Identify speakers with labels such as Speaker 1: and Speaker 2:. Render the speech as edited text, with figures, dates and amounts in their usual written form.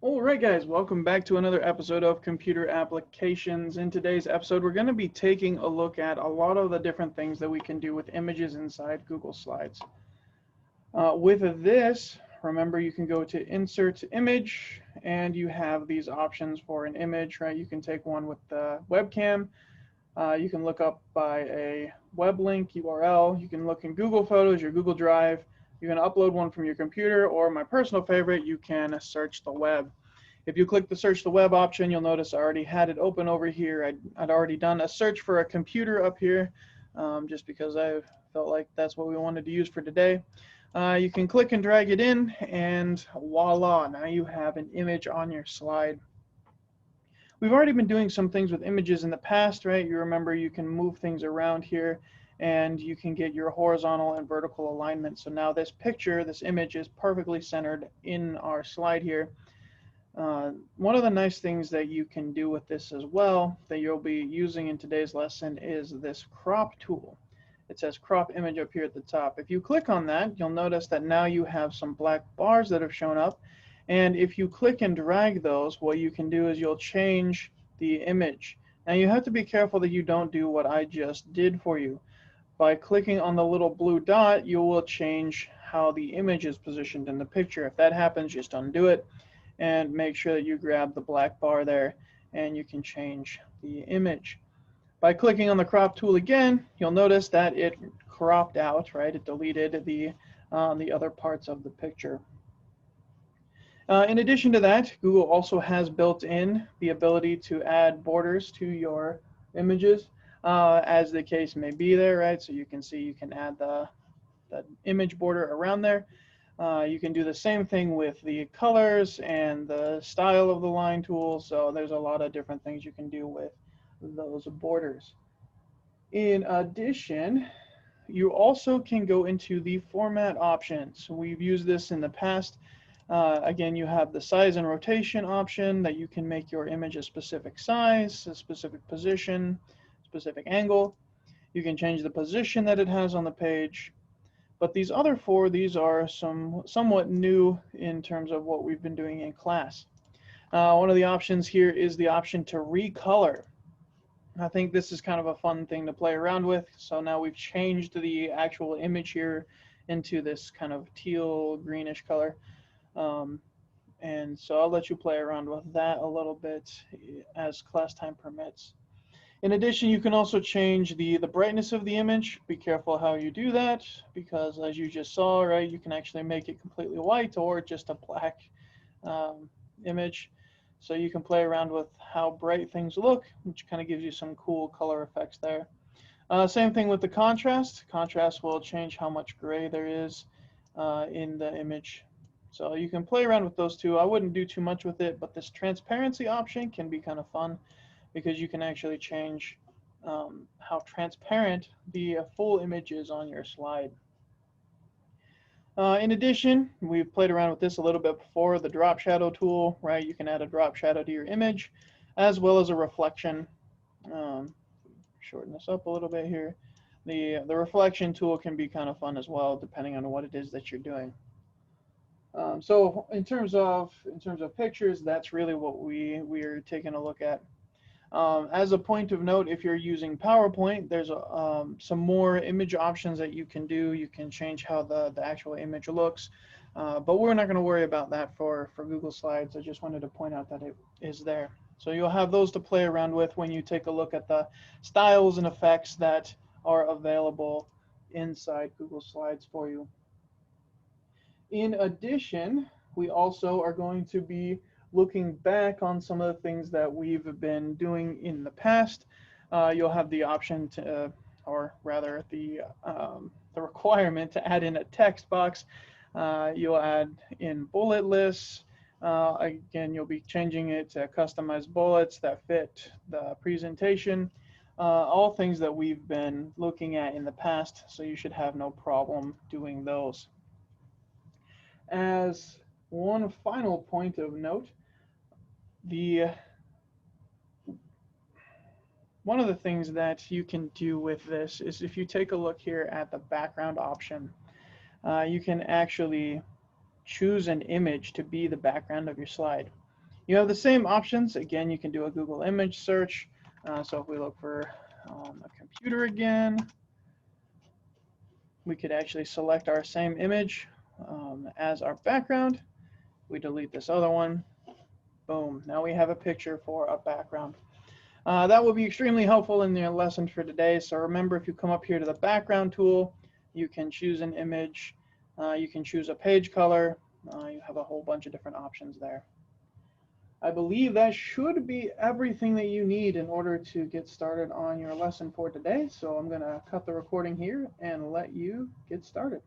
Speaker 1: All right, guys, welcome back to another episode of Computer Applications. In today's episode, we're going to be taking a look at a lot of the different things that we can do with images inside Google Slides. With this, remember you can go to Insert Image, and you have these options for an image, right? You can take one with the webcam. You can look up by a web link URL. You can look in Google Photos, your Google Drive. You can upload one from your computer, or my personal favorite, you can search the web. If you click the search the web option, you'll notice I already had it open over here. I'd already done a search for a computer up here, just because I felt like that's what we wanted to use for today. You can click and drag it in, and voila, now you have an image on your slide. We've already been doing some things with images in the past, right? You remember you can move things around here, and you can get your horizontal and vertical alignment. So now this picture, this image is perfectly centered in our slide here. One of the nice things that you can do with this as well that you'll be using in today's lesson is this crop tool. It says crop image up here at the top. If you click on that, you'll notice that now you have some black bars that have shown up. And if you click and drag those, what you can do is you'll change the image. Now you have to be careful that you don't do what I just did for you. By clicking on the little blue dot, you will change how the image is positioned in the picture. If that happens, just undo it and make sure that you grab the black bar there, and you can change the image. By clicking on the crop tool again, you'll notice that it cropped out, right? It deleted the other parts of the picture. In addition to that, Google also has built in the ability to add borders to your images, as the case may be there, right? So you can see you can add the image border around there. You can do the same thing with the colors and the style of the line tool. So there's a lot of different things you can do with those borders. In addition, you also can go into the format options. We've used this in the past. Again, you have the size and rotation option that you can make your image a specific size, a specific position, specific angle. You can change the position that it has on the page. But these other four, these are somewhat new in terms of what we've been doing in class. One of the options here is the option to recolor. I think this is kind of a fun thing to play around with. So now we've changed the actual image here into this kind of teal greenish color. And so I'll let you play around with that a little bit as class time permits. In addition, you can also change the brightness of the image. Be careful how you do that, because as you just saw, right, you can actually make it completely white or just a black image. So you can play around with how bright things look, which kind of gives you some cool color effects there. Same thing with the contrast. Contrast will change how much gray there is in the image. So you can play around with those two. I wouldn't do too much with it, but this transparency option can be kind of fun, because you can actually change how transparent the full image is on your slide. In addition, we've played around with this a little bit before, the drop shadow tool, right? You can add a drop shadow to your image, as well as a reflection. Shorten this up a little bit here. The reflection tool can be kind of fun as well, depending on what it is that you're doing. So in terms of pictures, that's really what we're taking a look at. As a point of note, if you're using PowerPoint, there's some more image options that you can do. You can change how the actual image looks, but we're not going to worry about that for Google Slides. I just wanted to point out that it is there. So you'll have those to play around with when you take a look at the styles and effects that are available inside Google Slides for you. In addition, we also are going to be looking back on some of the things that we've been doing in the past. You'll have the option to, or rather the requirement to add in a text box. You'll add in bullet lists. Again, you'll be changing it to customized bullets that fit the presentation. All things that we've been looking at in the past, so you should have no problem doing those. As one final point of note, one of the things that you can do with this is, if you take a look here at the background option, you can actually choose an image to be the background of your slide. You have the same options. Again, you can do a Google image search. So if we look for a computer again, we could actually select our same image as our background. We delete this other one. Boom. Now we have a picture for a background. That will be extremely helpful in your lesson for today. So remember, if you come up here to the background tool, you can choose an image. You can choose a page color. You have a whole bunch of different options there. I believe that should be everything that you need in order to get started on your lesson for today. So I'm going to cut the recording here and let you get started.